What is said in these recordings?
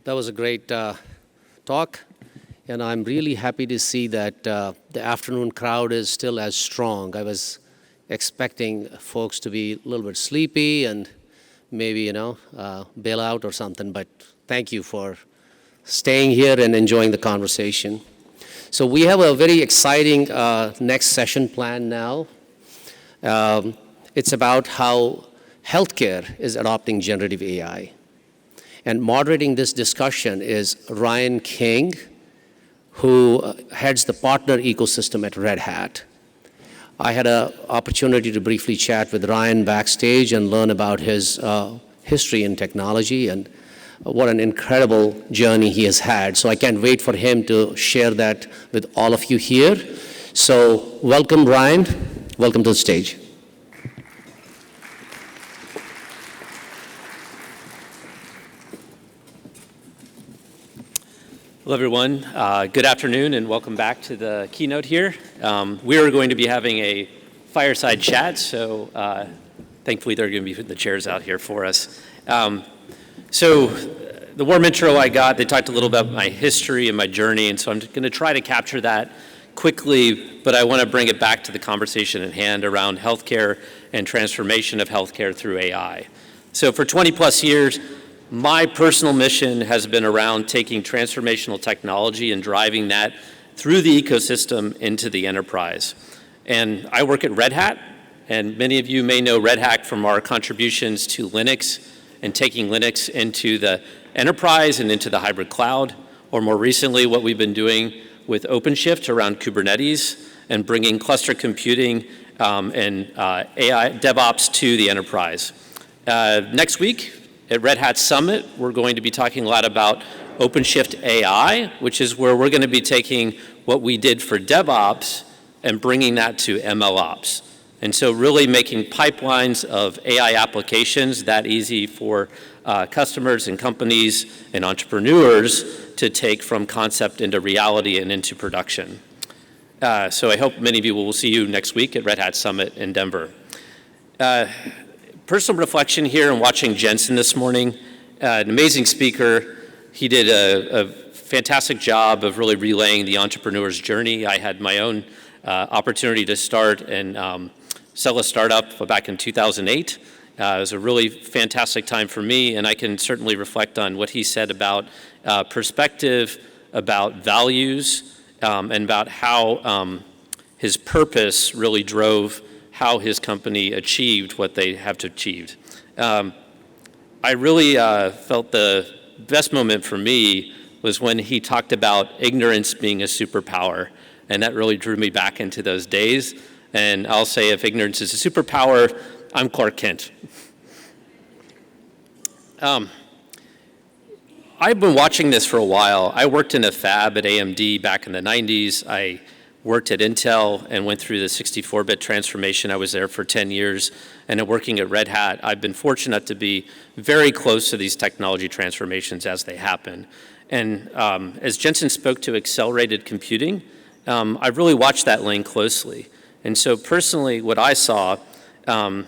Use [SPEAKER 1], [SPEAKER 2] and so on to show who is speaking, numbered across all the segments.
[SPEAKER 1] That was a great talk, and I'm really happy to see that the afternoon crowd is still as strong. I was expecting folks to be a little bit sleepy and maybe, bail out or something, but thank you for staying here and enjoying the conversation. So we have a very exciting next session planned now. It's about how healthcare is adopting generative AI. And moderating this discussion is Ryan King, who heads the partner ecosystem at Red Hat. I had an opportunity to briefly chat with Ryan backstage and learn about his history in technology and what an incredible journey he has had. So I can't wait for him to share that with all of you here. So welcome, Ryan. Welcome to the stage.
[SPEAKER 2] Hello, everyone. Good afternoon, and welcome back to the keynote here. We are going to be having a fireside chat, so thankfully they're going to be putting the chairs out here for us. So the warm intro I got, they talked a little about my history and my journey, and so I'm going to try to capture that quickly, but I want to bring it back to the conversation at hand around healthcare and transformation of healthcare through AI. So for 20 plus years, my personal mission has been around taking transformational technology and driving that through the ecosystem into the enterprise. And I work at Red Hat, and many of you may know Red Hat from our contributions to Linux and taking Linux into the enterprise and into the hybrid cloud, or more recently what we've been doing with OpenShift around Kubernetes and bringing cluster computing and AI DevOps to the enterprise. Next week, at Red Hat Summit, we're going to be talking a lot about OpenShift AI, which is where we're going to be taking what we did for DevOps and bringing that to MLOps. And so really making pipelines of AI applications that easy for customers and companies and entrepreneurs to take from concept into reality and into production. So I hope many of you will see you next week at Red Hat Summit in Denver. Personal reflection here and watching Jensen this morning, an amazing speaker. He did a fantastic job of really relaying the entrepreneur's journey. I had my own opportunity to start and sell a startup back in 2008. It was a really fantastic time for me, and I can certainly reflect on what he said about perspective, about values, and about how his purpose really drove how his company achieved what they have achieved. I really felt the best moment for me was when he talked about ignorance being a superpower, and that really drew me back into those days. And I'll say if ignorance is a superpower, I'm Clark Kent. I've been watching this for a while. I worked in a fab at AMD back in the 90s. I worked at Intel and went through the 64-bit transformation. I was there for 10 years. And working at Red Hat, I've been fortunate to be very close to these technology transformations as they happen. And as Jensen spoke to accelerated computing, I've really watched that lane closely. And so personally, what I saw, the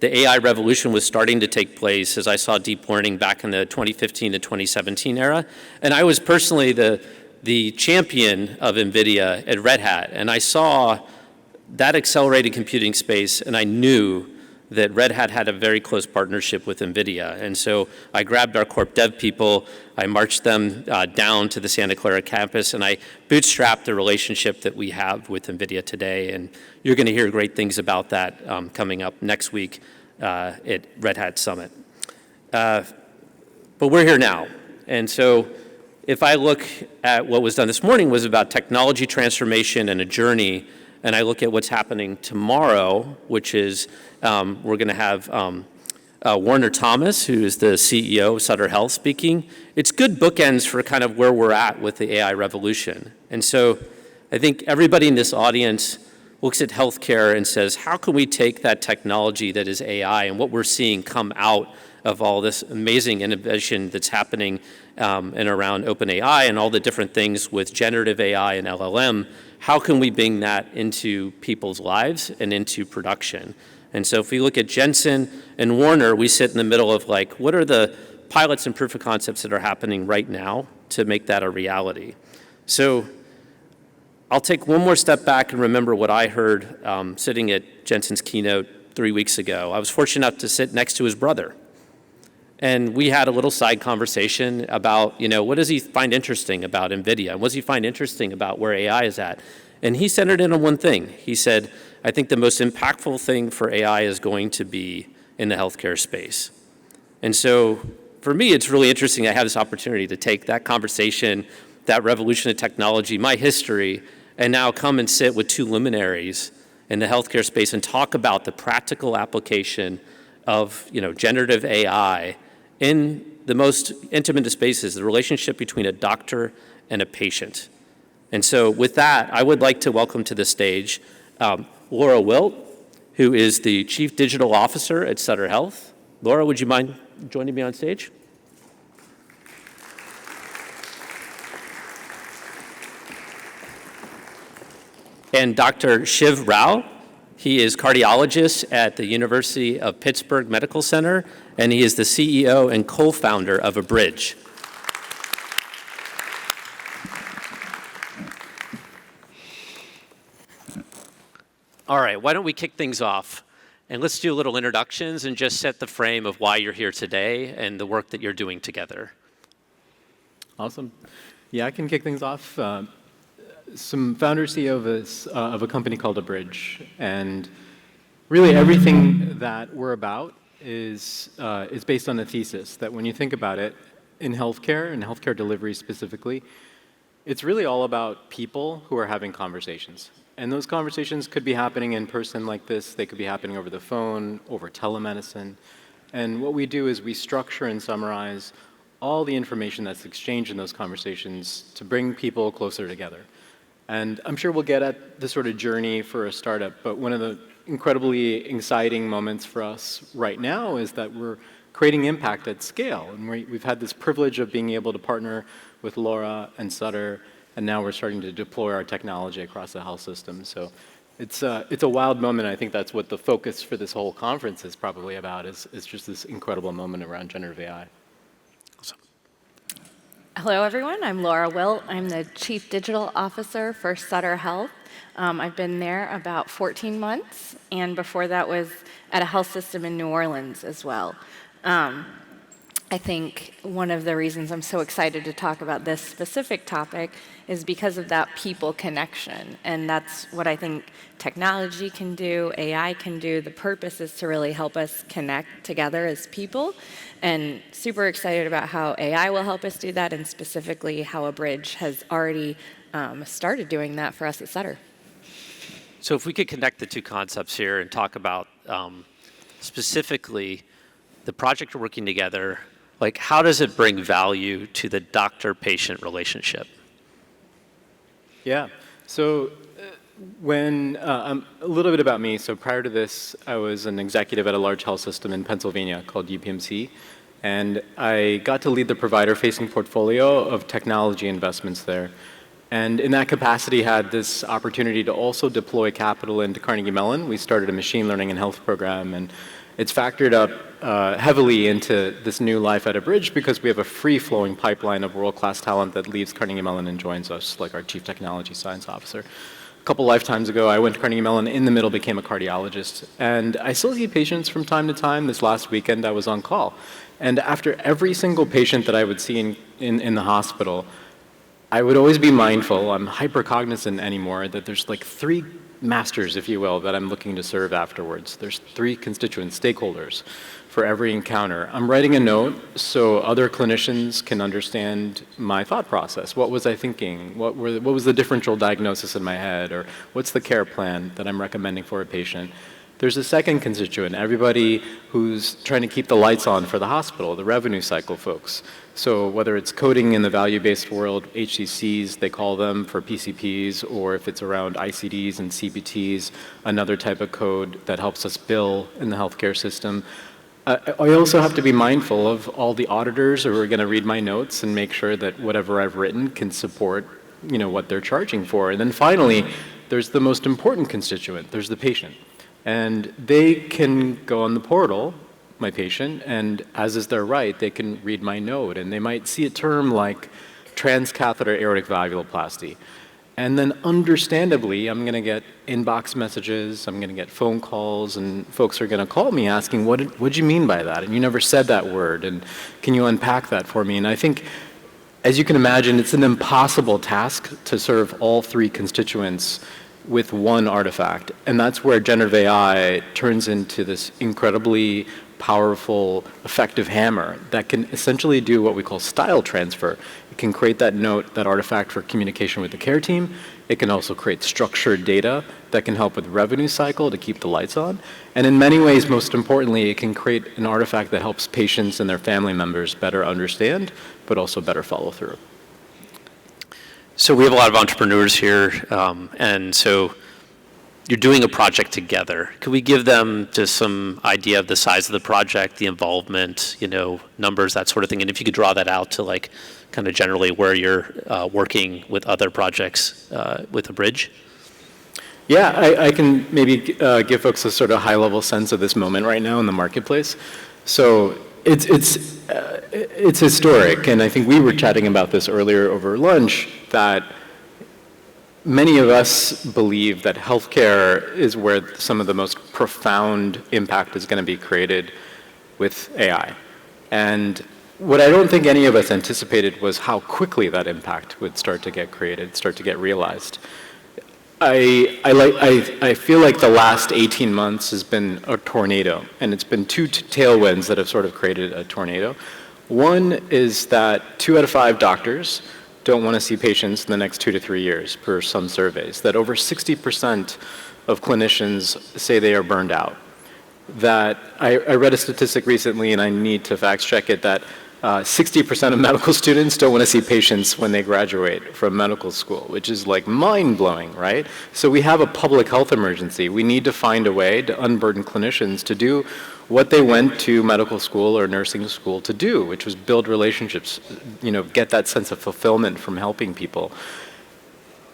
[SPEAKER 2] AI revolution was starting to take place as I saw deep learning back in the 2015 to 2017 era. And I was personally the champion of NVIDIA at Red Hat. And I saw that accelerated computing space, and I knew that Red Hat had a very close partnership with NVIDIA. And so I grabbed our corp dev people, I marched them down to the Santa Clara campus, and I bootstrapped the relationship that we have with NVIDIA today. And you're going to hear great things about that coming up next week at Red Hat Summit. But we're here now. And so if I look at what was done this morning was about technology transformation and a journey, and I look at what's happening tomorrow, which is we're going to have Warner Thomas, who is the CEO of Sutter Health, speaking. It's good bookends for kind of where we're at with the AI revolution. And so I think everybody in this audience looks at healthcare and says, how can we take that technology that is AI and what we're seeing come out of all this amazing innovation that's happening and around OpenAI and all the different things with generative AI and LLM, how can we bring that into people's lives and into production? And so if we look at Jensen and Warner, we sit in the middle of like, what are the pilots and proof of concepts that are happening right now to make that a reality. So I'll take one more step back and remember what I heard sitting at Jensen's keynote 3 weeks ago. I was fortunate enough to sit next to his brother. And we had a little side conversation about, what does he find interesting about NVIDIA? What does he find interesting about where AI is at? And he centered in on one thing. He said, I think the most impactful thing for AI is going to be in the healthcare space. And so for me, it's really interesting I have this opportunity to take that conversation, that revolution of technology, my history, and now come and sit with two luminaries in the healthcare space and talk about the practical application of generative AI in the most intimate of spaces, the relationship between a doctor and a patient. And so with that, I would like to welcome to the stage Laura Wilt, who is the Chief Digital Officer at Sutter Health. Laura, would you mind joining me on stage? And Dr. Shiv Rao. He is cardiologist at the University of Pittsburgh Medical Center, and he is the CEO and co-founder of Abridge. All right, why don't we kick things off? And let's do a little introductions and just set the frame of why you're here today and the work that you're doing together.
[SPEAKER 3] Awesome. Yeah, I can kick things off. Some founder CEO of a company called Abridge, and really everything that we're about is based on the thesis that when you think about it, in healthcare and healthcare delivery specifically, it's really all about people who are having conversations. And those conversations could be happening in person like this, they could be happening over the phone, over telemedicine. And what we do is we structure and summarize all the information that's exchanged in those conversations to bring people closer together. And I'm sure we'll get at the sort of journey for a startup, but one of the incredibly exciting moments for us right now is that we're creating impact at scale. And we've had this privilege of being able to partner with Laura and Sutter, and now we're starting to deploy our technology across the health system. So it's a wild moment. I think that's what the focus for this whole conference is probably about, is just this incredible moment around generative AI.
[SPEAKER 4] Hello, everyone. I'm Laura Wilt. I'm the Chief Digital Officer for Sutter Health. I've been there about 14 months, and before that was at a health system in New Orleans as well. I think one of the reasons I'm so excited to talk about this specific topic is because of that people connection, and that's what I think technology can do, AI can do. The purpose is to really help us connect together as people, and super excited about how AI will help us do that, and specifically how Abridge has already started doing that for us at Sutter.
[SPEAKER 2] So if we could connect the two concepts here and talk about specifically the project you're working together, like how does it bring value to the doctor-patient relationship?
[SPEAKER 3] Yeah, so when, a little bit about me. So prior to this, I was an executive at a large health system in Pennsylvania called UPMC, and I got to lead the provider-facing portfolio of technology investments there. And in that capacity, had this opportunity to also deploy capital into Carnegie Mellon. We started a machine learning and health program, and it's factored up heavily into this new life at Abridge because we have a free-flowing pipeline of world-class talent that leaves Carnegie Mellon and joins us, like our Chief Technology Science Officer. A couple lifetimes ago, I went to Carnegie Mellon, in the middle became a cardiologist. And I still see patients from time to time. This last weekend, I was on call. And after every single patient that I would see in the hospital, I would always be mindful, I'm hyper-cognizant anymore, that there's like three masters, if you will, that I'm looking to serve afterwards. There's three constituents, stakeholders, for every encounter. I'm writing a note so other clinicians can understand my thought process. What was I thinking? What was the differential diagnosis in my head? Or what's the care plan that I'm recommending for a patient? There's a second constituent, everybody who's trying to keep the lights on for the hospital, the revenue cycle folks. So whether it's coding in the value-based world, HCCs, they call them, for PCPs, or if it's around ICDs and CPTs, another type of code that helps us bill in the healthcare system. I also have to be mindful of all the auditors who are going to read my notes and make sure that whatever I've written can support, what they're charging for. And then finally, there's the most important constituent, there's the patient. And they can go on the portal, my patient, and as is their right, they can read my note, and they might see a term like transcatheter aortic valvuloplasty. And then understandably, I'm going to get inbox messages, I'm going to get phone calls, and folks are going to call me asking, what did you mean by that? And you never said that word, and can you unpack that for me? And I think, as you can imagine, it's an impossible task to serve all three constituents with one artifact. And that's where generative AI turns into this incredibly powerful, effective hammer that can essentially do what we call style transfer. It can create that note, that artifact for communication with the care team. It can also create structured data that can help with revenue cycle to keep the lights on. And in many ways, most importantly, it can create an artifact that helps patients and their family members better understand, but also better follow through.
[SPEAKER 2] So we have a lot of entrepreneurs here, and so you're doing a project together. Could we give them just some idea of the size of the project, the involvement, numbers, that sort of thing? And if you could draw that out to like kind of generally where you're working with other projects with Abridge.
[SPEAKER 3] Yeah, I can maybe give folks a sort of high-level sense of this moment right now in the marketplace. So it's historic, and I think we were chatting about this earlier over lunch, that many of us believe that healthcare is where some of the most profound impact is going to be created with AI. And what I don't think any of us anticipated was how quickly that impact would start to get created, start to get realized. I feel like the last 18 months has been a tornado, and it's been two tailwinds that have sort of created a tornado. One is that 2 out of 5 doctors don't want to see patients in the next 2 to 3 years per some surveys, that over 60% of clinicians say they are burned out. That I read a statistic recently, and I need to fact check it, that 60% of medical students don't want to see patients when they graduate from medical school, which is like mind-blowing, right? So we have a public health emergency. We need to find a way to unburden clinicians to do what they went to medical school or nursing school to do, which was build relationships, get that sense of fulfillment from helping people.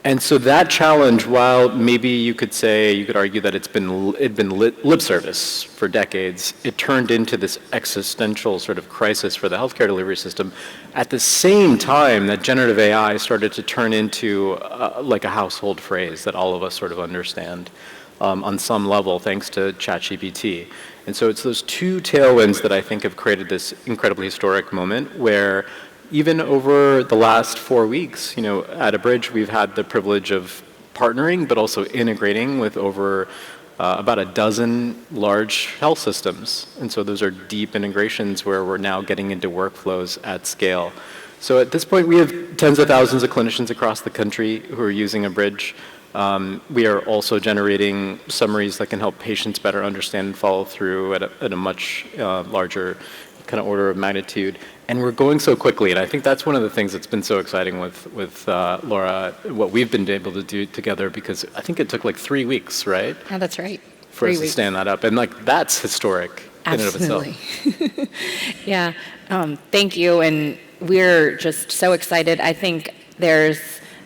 [SPEAKER 3] And so that challenge, while maybe you could argue that it'd been lip service for decades, it turned into this existential sort of crisis for the healthcare delivery system. At the same time that generative AI started to turn into like a household phrase that all of us sort of understand on some level, thanks to ChatGPT. And so it's those two tailwinds that I think have created this incredibly historic moment where even over the last 4 weeks, at Abridge, we've had the privilege of partnering, but also integrating with over about a dozen large health systems. And so those are deep integrations where we're now getting into workflows at scale. So at this point, we have tens of thousands of clinicians across the country who are using Abridge. We are also generating summaries that can help patients better understand and follow through at a much larger kind of order of magnitude. And we're going so quickly, and I think that's one of the things that's been so exciting with Laura, what we've been able to do together, because I think it took like 3 weeks, right?
[SPEAKER 4] Yeah, that's right.
[SPEAKER 3] For us to stand that up, and like that's historic in and of itself.
[SPEAKER 4] Absolutely. Yeah, thank you, and we're just so excited. I think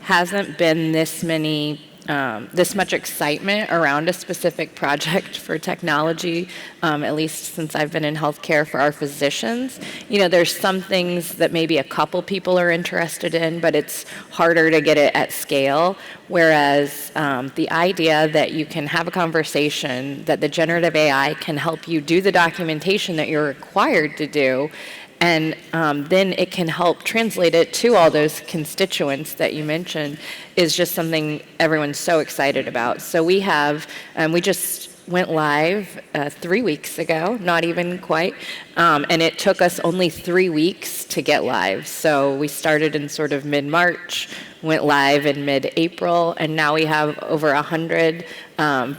[SPEAKER 4] hasn't been this much excitement around a specific project for technology, at least since I've been in healthcare for our physicians. There's some things that maybe a couple people are interested in, but it's harder to get it at scale. Whereas the idea that you can have a conversation, that the generative AI can help you do the documentation that you're required to do, and then it can help translate it to all those constituents that you mentioned, is just something everyone's so excited about. So we just went live 3 weeks ago, not even quite, and it took us only 3 weeks to get live. So we started in sort of mid-March, went live in mid-April, and now we have over 100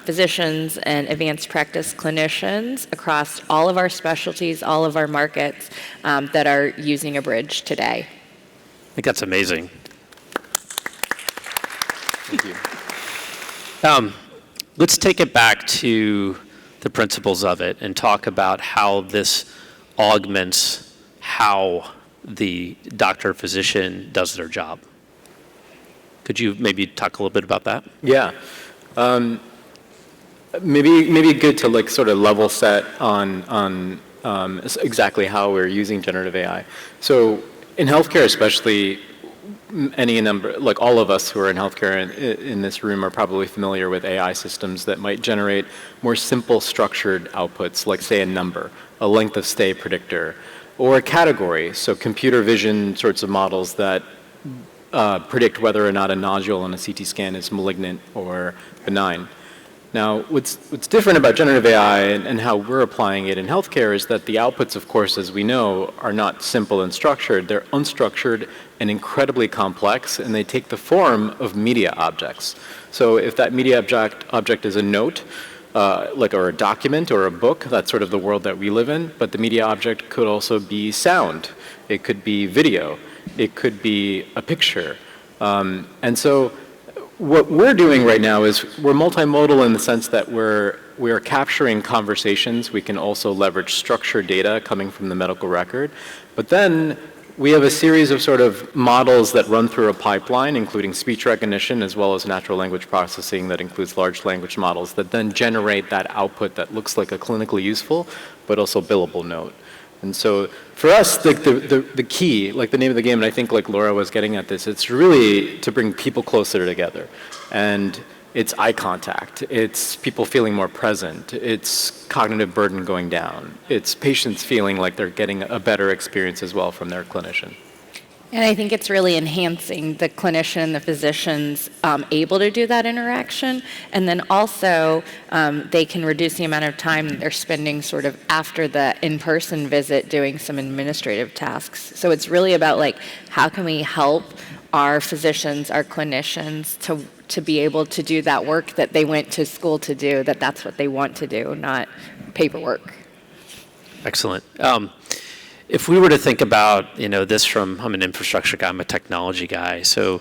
[SPEAKER 4] physicians and advanced practice clinicians across all of our specialties, all of our markets that are using Abridge today.
[SPEAKER 2] I think that's amazing.
[SPEAKER 3] Thank you.
[SPEAKER 2] Let's take it back to the principles of it and talk about how this augments how the doctor-physician does their job. Could you maybe talk a little bit about that?
[SPEAKER 3] Yeah. Maybe good to like sort of level set on exactly how we're using generative AI. So in healthcare especially, any number, like all of us who are in healthcare in this room are probably familiar with AI systems that might generate more simple structured outputs, like say a number, a length of stay predictor, or a category, so computer vision sorts of models that predict whether or not a nodule on a CT scan is malignant or benign. Now, what's different about generative AI and how we're applying it in healthcare is that the outputs, of course, as we know, are not simple and structured. They're unstructured and incredibly complex, and they take the form of media objects. So if that media object is a note, or a document or a book, that's sort of the world that we live in, but the media object could also be sound. It could be video. It could be a picture. And so what we're doing right now is we're multimodal in the sense that we're capturing conversations. We can also leverage structured data coming from the medical record. But then we have a series of sort of models that run through a pipeline, including speech recognition as well as natural language processing that includes large language models that then generate that output that looks like a clinically useful but also billable note. And so for us, the key, like the name of the game, and I think like Laura was getting at this, it's really to bring people closer together. And it's eye contact. It's people feeling more present. It's cognitive burden going down. It's patients feeling like they're getting a better experience as well from their clinician.
[SPEAKER 4] And I think it's really enhancing the clinician and the physician's able to do that interaction. And then also, they can reduce the amount of time they're spending sort of after the in-person visit doing some administrative tasks. So it's really about like, how can we help our physicians, our clinicians to be able to do that work that they went to school to do, that's what they want to do, not paperwork.
[SPEAKER 2] Excellent. If we were to think about, this from, I'm an infrastructure guy, I'm a technology guy, so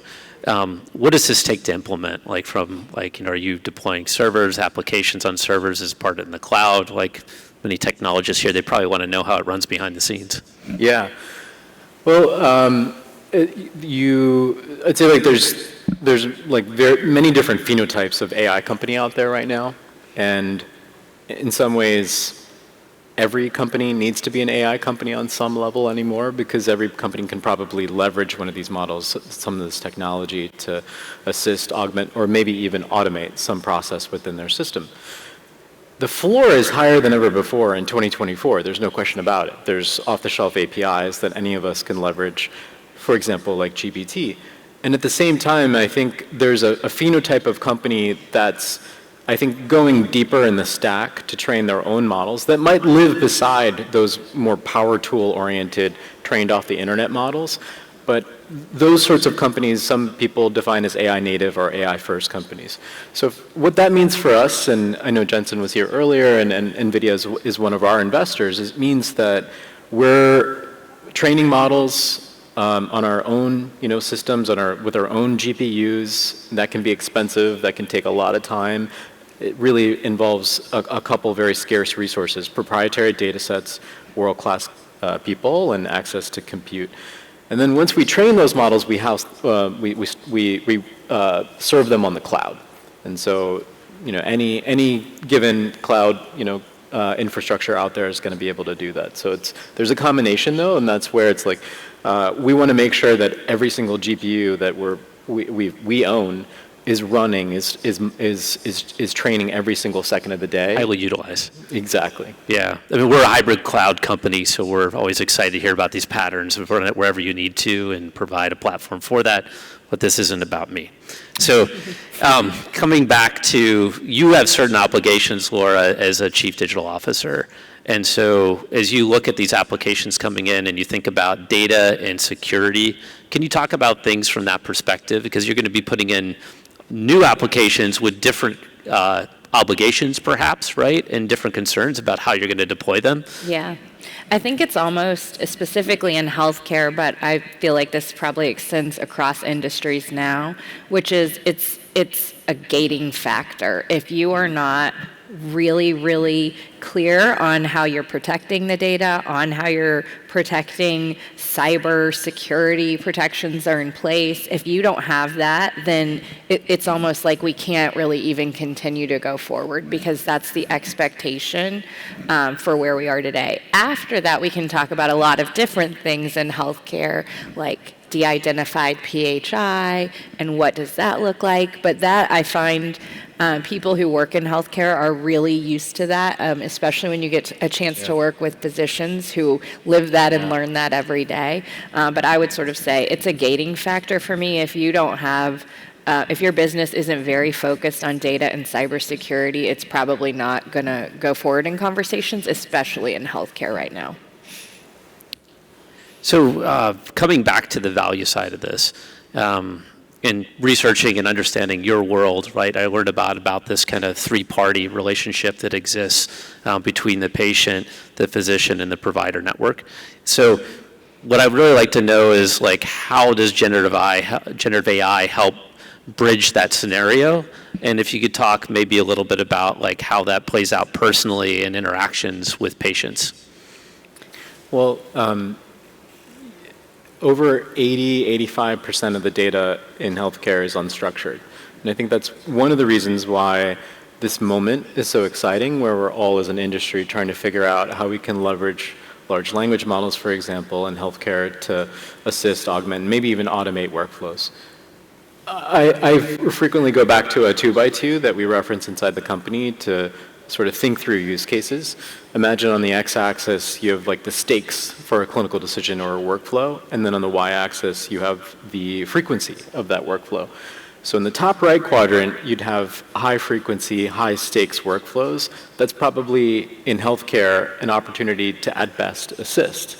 [SPEAKER 2] what does this take to implement? Are you deploying servers, applications on servers as part of in the cloud? Like many technologists here, they probably want to know how it runs behind the scenes.
[SPEAKER 3] Yeah. Well, I'd say like there's like very many different phenotypes of AI company out there right now, and in some ways, every company needs to be an AI company on some level anymore because every company can probably leverage one of these models, some of this technology to assist, augment, or maybe even automate some process within their system. The floor is higher than ever before in 2024. There's no question about it. There's off-the-shelf APIs that any of us can leverage, for example, like GPT. And at the same time, I think there's a phenotype of company that's going deeper in the stack to train their own models that might live beside those more power tool oriented, trained off the internet models. But those sorts of companies, some people define as AI native or AI first companies. So what that means for us, and I know Jensen was here earlier and NVIDIA is one of our investors, it means that we're training models on our own systems, with our own GPUs. That can be expensive, that can take a lot of time. It really involves a couple very scarce resources: proprietary data sets, world-class people, and access to compute. And then once we train those models, we serve them on the cloud. And so, any given cloud, infrastructure out there is going to be able to do that. So there's a combination though, and that's where it's like we want to make sure that every single GPU that we own is running, is training every single second of the day.
[SPEAKER 2] Highly utilized.
[SPEAKER 3] Exactly.
[SPEAKER 2] Yeah. I mean, we're a hybrid cloud company, so we're always excited to hear about these patterns and run it wherever you need to and provide a platform for that. But this isn't about me. So coming back to, you have certain obligations, Laura, as a Chief Digital Officer. And so as you look at these applications coming in and you think about data and security, can you talk about things from that perspective? Because you're going to be putting in new applications with different obligations perhaps, right? And different concerns about how you're going to deploy them.
[SPEAKER 4] Yeah. I think it's almost, specifically in healthcare, but I feel like this probably extends across industries now, which is it's a gating factor. If you are not really, really clear on how you're protecting the data, on how you're protecting cyber security protections are in place. If you don't have that, then it's almost like we can't really even continue to go forward, because that's the expectation for where we are today. After that, we can talk about a lot of different things in healthcare, like de-identified PHI and what does that look like. But that, I find, people who work in healthcare are really used to that, especially when you get a chance to work with physicians who live that and learn that every day. But I would sort of say it's a gating factor for me. If you don't have, if your business isn't very focused on data and cybersecurity, it's probably not going to go forward in conversations, especially in healthcare right now.
[SPEAKER 2] So coming back to the value side of this, in researching and understanding your world, right, I learned about this kind of three-party relationship that exists between the patient, the physician, and the provider network. So what I'd really like to know is, like, how does generative AI help bridge that scenario? And if you could talk maybe a little bit about, like, how that plays out personally in interactions with patients.
[SPEAKER 3] Well, over 85% of the data in healthcare is unstructured. And I think that's one of the reasons why this moment is so exciting, where we're all as an industry trying to figure out how we can leverage large language models, for example, in healthcare to assist, augment, and maybe even automate workflows. I frequently go back to a 2x2 that we reference inside the company to sort of think through use cases. Imagine on the x-axis you have like the stakes for a clinical decision or a workflow, and then on the y-axis you have the frequency of that workflow. So in the top right quadrant, you'd have high frequency, high stakes workflows. That's probably in healthcare an opportunity to at best assist.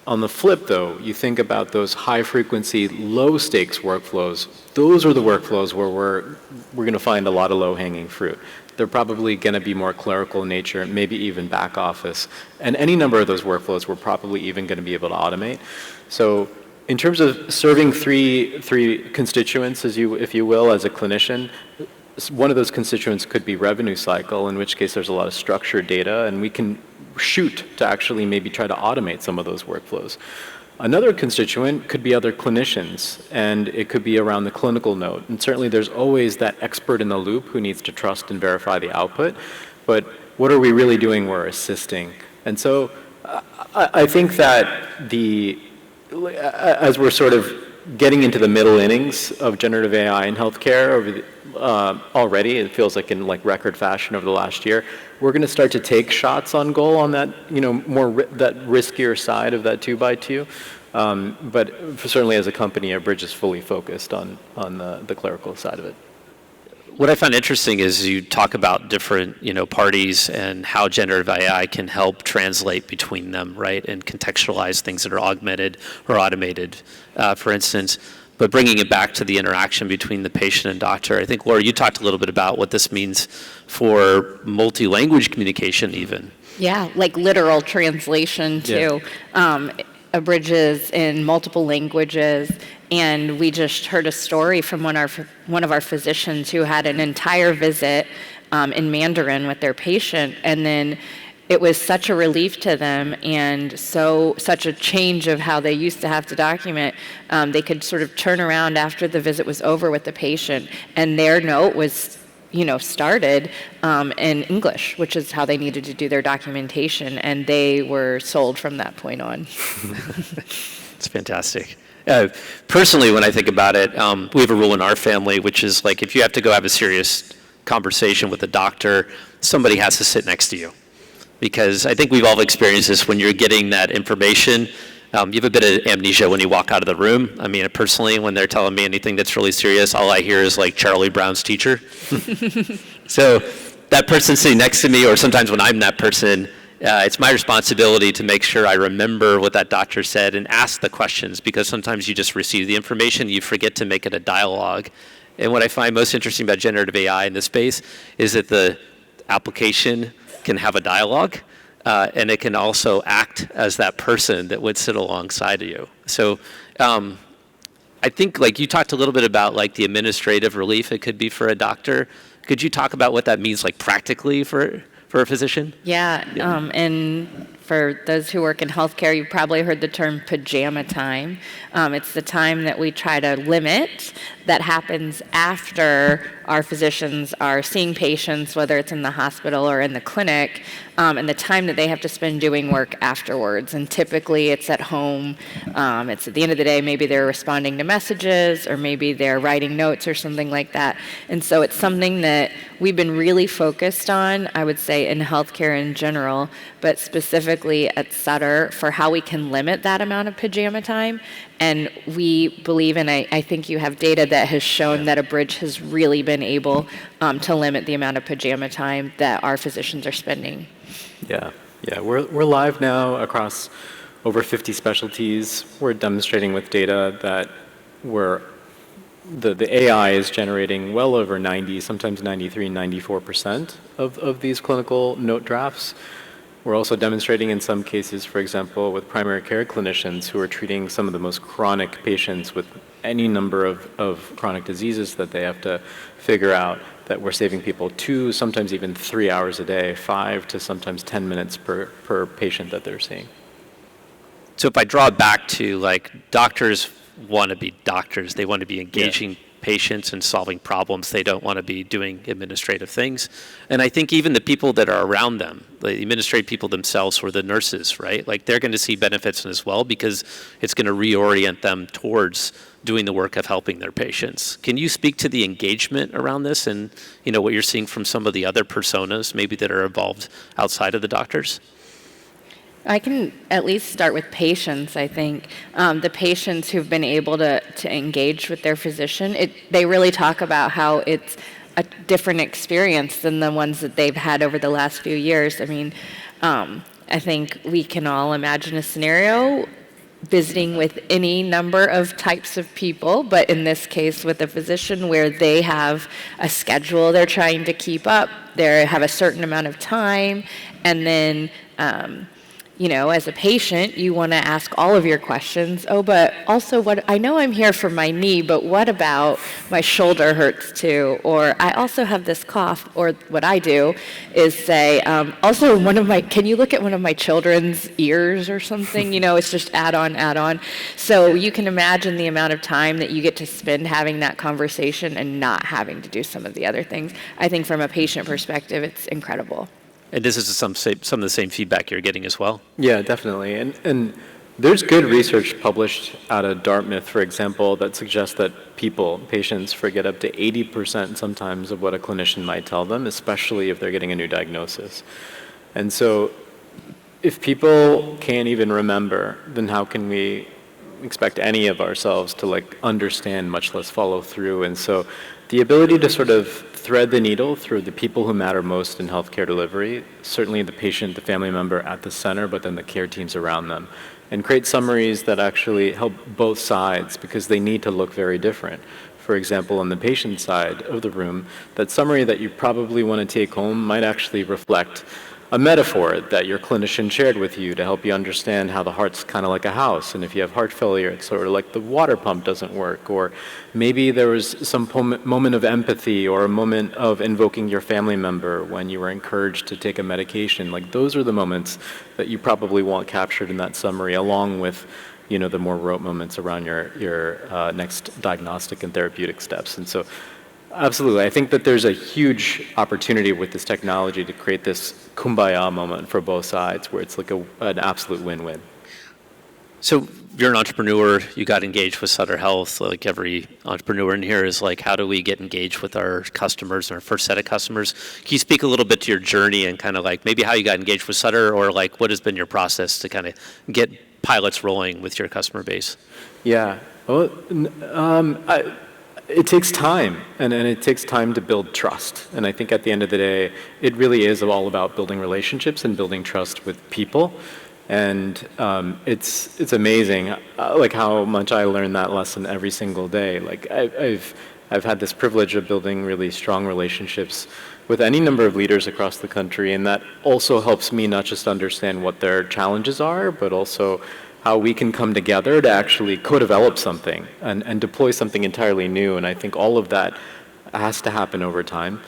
[SPEAKER 3] On the flip though, you think about those high frequency, low stakes workflows. Those are the workflows where we're going to find a lot of low hanging fruit. They're probably going to be more clerical in nature, maybe even back office. And any number of those workflows we're probably even going to be able to automate. So in terms of serving three constituents, if you will, as a clinician, one of those constituents could be revenue cycle, in which case there's a lot of structured data, and we can shoot to actually maybe try to automate some of those workflows. Another constituent could be other clinicians, and it could be around the clinical note. And certainly there's always that expert in the loop who needs to trust and verify the output. But what are we really doing? We're assisting. And so I think that as we're sort of getting into the middle innings of generative AI in healthcare already, it feels like in like record fashion over the last year, we're going to start to take shots on goal on that, that riskier side of that 2x2. But certainly as a company, Abridge is fully focused on the clerical side of it.
[SPEAKER 2] What I find interesting is you talk about different, parties and how generative AI can help translate between them, right, and contextualize things that are augmented or automated, for instance. But bringing it back to the interaction between the patient and doctor, I think, Laura, you talked a little bit about what this means for multi-language communication even.
[SPEAKER 4] Yeah, like literal translation too. Abridge is in multiple languages, and we just heard a story from one of our physicians who had an entire visit in Mandarin with their patient, and then it was such a relief to them, and such a change of how they used to have to document. They could sort of turn around after the visit was over with the patient, and their note was, started in English, which is how they needed to do their documentation, and they were sold from that point on.
[SPEAKER 2] It's fantastic. Personally, when I think about it, we have a rule in our family, which is like if you have to go have a serious conversation with a doctor, somebody has to sit next to you. Because I think we've all experienced this when you're getting that information. You have a bit of amnesia when you walk out of the room. I mean, personally, when they're telling me anything that's really serious, all I hear is like Charlie Brown's teacher. So that person sitting next to me, or sometimes when I'm that person, it's my responsibility to make sure I remember what that doctor said and ask the questions, because sometimes you just receive the information, you forget to make it a dialogue. And what I find most interesting about generative AI in this space is that the application can have a dialogue, and it can also act as that person that would sit alongside of you. So I think, like, you talked a little bit about like the administrative relief it could be for a doctor. Could you talk about what that means, like practically for a physician?
[SPEAKER 4] Yeah, and for those who work in healthcare, you've probably heard the term pajama time. It's the time that we try to limit that happens after our physicians are seeing patients, whether it's in the hospital or in the clinic, and the time that they have to spend doing work afterwards. And typically it's at home. It's at the end of the day, maybe they're responding to messages, or maybe they're writing notes or something like that. And so it's something that we've been really focused on, I would say, in healthcare in general, but specifically at Sutter, for how we can limit that amount of pajama time. And we believe, and I think you have data that has shown that Abridge has really been able to limit the amount of pajama time that our physicians are spending.
[SPEAKER 3] Yeah, we're live now across over 50 specialties. We're demonstrating with data that the AI is generating well over 90, sometimes 93, 94% of these clinical note drafts. We're also demonstrating in some cases, for example, with primary care clinicians who are treating some of the most chronic patients with any number of chronic diseases that they have to figure out, that we're saving people 2, sometimes even 3 hours a day, 5 to sometimes 10 minutes per patient that they're seeing.
[SPEAKER 2] So if I draw it back to, like, doctors want to be doctors. They want to be engaging patients and solving problems. They don't want to be doing administrative things. And I think even the people that are around them, the administrative people themselves or the nurses, right? Like, they're going to see benefits as well, because it's going to reorient them towards doing the work of helping their patients. Can you speak to the engagement around this and, what you're seeing from some of the other personas maybe that are involved outside of the doctors?
[SPEAKER 4] I can at least start with patients, I think. The patients who've been able to engage with their physician, they really talk about how it's a different experience than the ones that they've had over the last few years. I mean, I think we can all imagine a scenario visiting with any number of types of people, but in this case with a physician where they have a schedule they're trying to keep up, they have a certain amount of time, and then as a patient, you want to ask all of your questions. Oh, but also, I know I'm here for my knee, but what about my shoulder hurts too? Or I also have this cough. Or what I do is say, also, can you look at one of my children's ears or something? It's just add on. So you can imagine the amount of time that you get to spend having that conversation and not having to do some of the other things. I think from a patient perspective, it's incredible.
[SPEAKER 2] And this is some of the same feedback you're getting as well?
[SPEAKER 3] Yeah, definitely. And there's good research published out of Dartmouth, for example, that suggests that patients forget up to 80% sometimes of what a clinician might tell them, especially if they're getting a new diagnosis. And so if people can't even remember, then how can we expect any of ourselves to understand, much less follow through? And so the ability to sort of thread the needle through the people who matter most in healthcare delivery, certainly the patient, the family member at the center, but then the care teams around them, and create summaries that actually help both sides, because they need to look very different. For example, on the patient side of the room, that summary that you probably want to take home might actually reflect a metaphor that your clinician shared with you to help you understand how the heart's kind of like a house, and if you have heart failure, it's sort of like the water pump doesn't work. Or maybe there was some moment of empathy or a moment of invoking your family member when you were encouraged to take a medication. Those are the moments that you probably want captured in that summary, along with the more rote moments around your next diagnostic and therapeutic steps. And so absolutely. I think that there's a huge opportunity with this technology to create this kumbaya moment for both sides, where it's an absolute win-win.
[SPEAKER 2] So you're an entrepreneur, you got engaged with Sutter Health, like every entrepreneur in here is how do we get engaged with our customers, our first set of customers? Can you speak a little bit to your journey and kind of maybe how you got engaged with Sutter, or what has been your process to kind of get pilots rolling with your customer base?
[SPEAKER 3] Yeah. Well, it takes time, and it takes time to build trust. And I think at the end of the day, it really is all about building relationships and building trust with people. And it's amazing, how much I learn that lesson every single day. I've had this privilege of building really strong relationships with any number of leaders across the country, and that also helps me not just understand what their challenges are, but also how we can come together to actually co-develop something and deploy something entirely new. And I think all of that has to happen over time.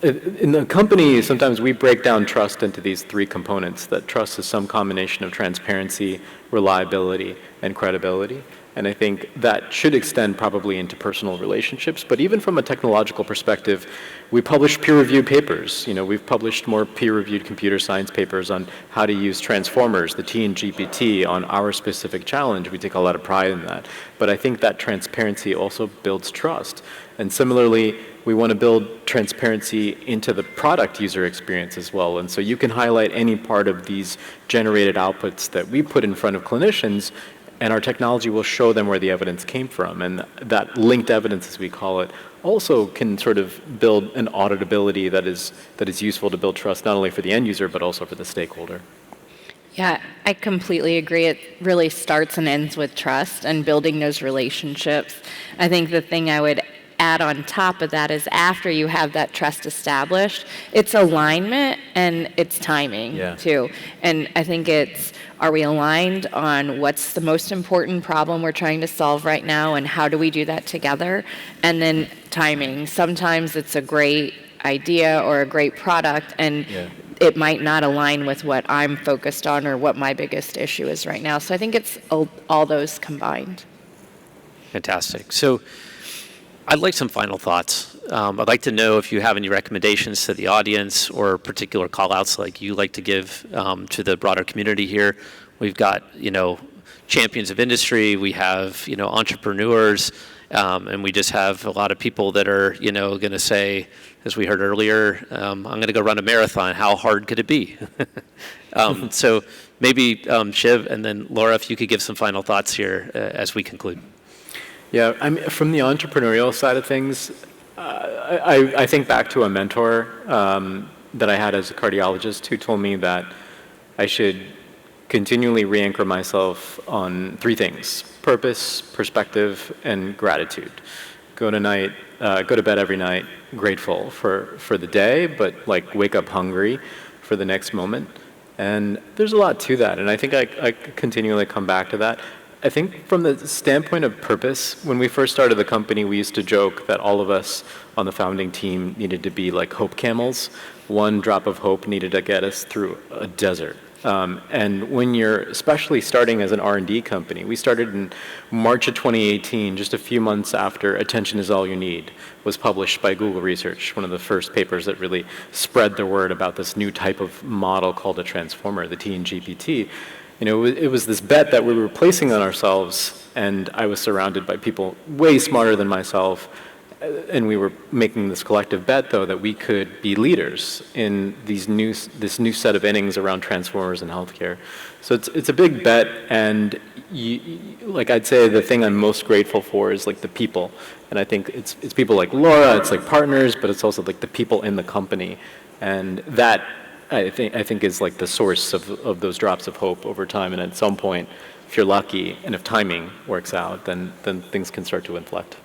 [SPEAKER 3] in the company, sometimes we break down trust into these three components, that trust is some combination of transparency, reliability, and credibility. And I think that should extend probably into personal relationships. But even from a technological perspective, we publish peer-reviewed papers. You know, we've published more peer-reviewed computer science papers on how to use transformers, the T and GPT, on our specific challenge. We take a lot of pride in that. But I think that transparency also builds trust. And similarly, we want to build transparency into the product user experience as well. And so you can highlight any part of these generated outputs that we put in front of clinicians, and our technology will show them where the evidence came from. And that linked evidence, as we call it, also can sort of build an auditability that is useful to build trust, not only for the end user, but also for the stakeholder.
[SPEAKER 4] Yeah, I completely agree. It really starts and ends with trust and building those relationships. I think the thing I would add on top of that is after you have that trust established, it's alignment and it's timing too. And I think are we aligned on what's the most important problem we're trying to solve right now and how do we do that together? And then timing. Sometimes it's a great idea or a great product and it might not align with what I'm focused on or what my biggest issue is right now. So I think it's all those combined.
[SPEAKER 2] Fantastic. So I'd like some final thoughts. I'd like to know if you have any recommendations to the audience or particular call-outs like you like to give to the broader community here. We've got, champions of industry. We have, entrepreneurs, and we just have a lot of people that are, going to say, as we heard earlier, I'm going to go run a marathon. How hard could it be? So maybe Shiv and then Laura, if you could give some final thoughts here as we conclude.
[SPEAKER 3] Yeah, from the entrepreneurial side of things, I think back to a mentor that I had as a cardiologist who told me that I should continually re-anchor myself on three things: purpose, perspective, and gratitude. Go to bed every night grateful for the day, but wake up hungry for the next moment. And there's a lot to that, and I think I continually come back to that. I think from the standpoint of purpose, when we first started the company, we used to joke that all of us on the founding team needed to be like hope camels. One drop of hope needed to get us through a desert. And when you're especially starting as an R&D company, we started in March of 2018, just a few months after Attention Is All You Need was published by Google Research, one of the first papers that really spread the word about this new type of model called a transformer, the T and GPT. It was this bet that we were placing on ourselves, and I was surrounded by people way smarter than myself, and we were making this collective bet, though, that we could be leaders in this new set of innings around transformers in healthcare. So it's a big bet, and I'd say the thing I'm most grateful for is the people, and I think it's people like Laura, it's partners, but it's also the people in the company, and that I think is the source of those drops of hope over time. And at some point, if you're lucky and if timing works out, then things can start to inflect.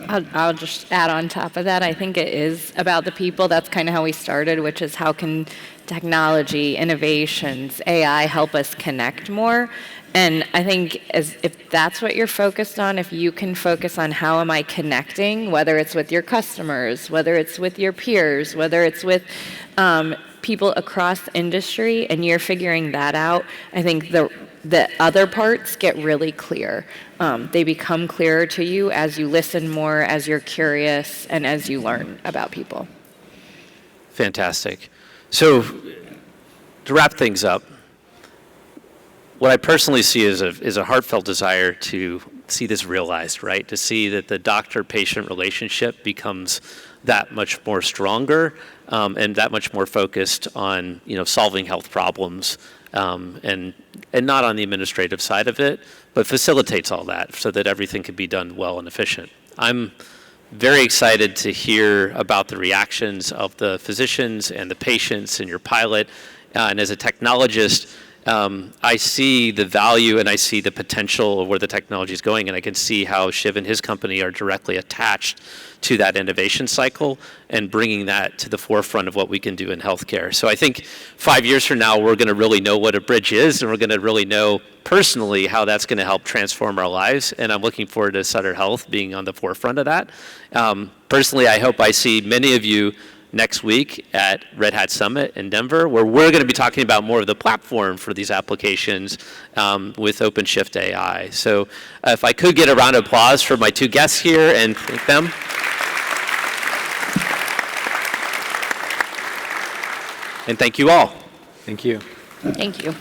[SPEAKER 4] I'll just add on top of that, I think it is about the people. That's kind of how we started, which is how can technology, innovations, AI help us connect more? And I think if that's what you're focused on, if you can focus on how am I connecting, whether it's with your customers, whether it's with your peers, whether it's with people across industry, and you're figuring that out, I think the other parts get really clear. They become clearer to you as you listen more, as you're curious, and as you learn about people.
[SPEAKER 2] Fantastic. So to wrap things up, what I personally see is a heartfelt desire to see this realized, right? To see that the doctor-patient relationship becomes that much more stronger and that much more focused on solving health problems and not on the administrative side of it, but facilitates all that so that everything can be done well and efficient. I'm very excited to hear about the reactions of the physicians and the patients in your pilot. And as a technologist, I see the value and I see the potential of where the technology is going, and I can see how Shiv and his company are directly attached to that innovation cycle and bringing that to the forefront of what we can do in healthcare. So I think 5 years from now, we're going to really know what Abridge is, and we're going to really know personally how that's going to help transform our lives. And I'm looking forward to Sutter Health being on the forefront of that. Personally, I hope I see many of you next week at Red Hat Summit in Denver, where we're going to be talking about more of the platform for these applications with OpenShift AI. So if I could get a round of applause for my two guests here and thank them. And thank you all.
[SPEAKER 3] Thank you.
[SPEAKER 4] Thank you.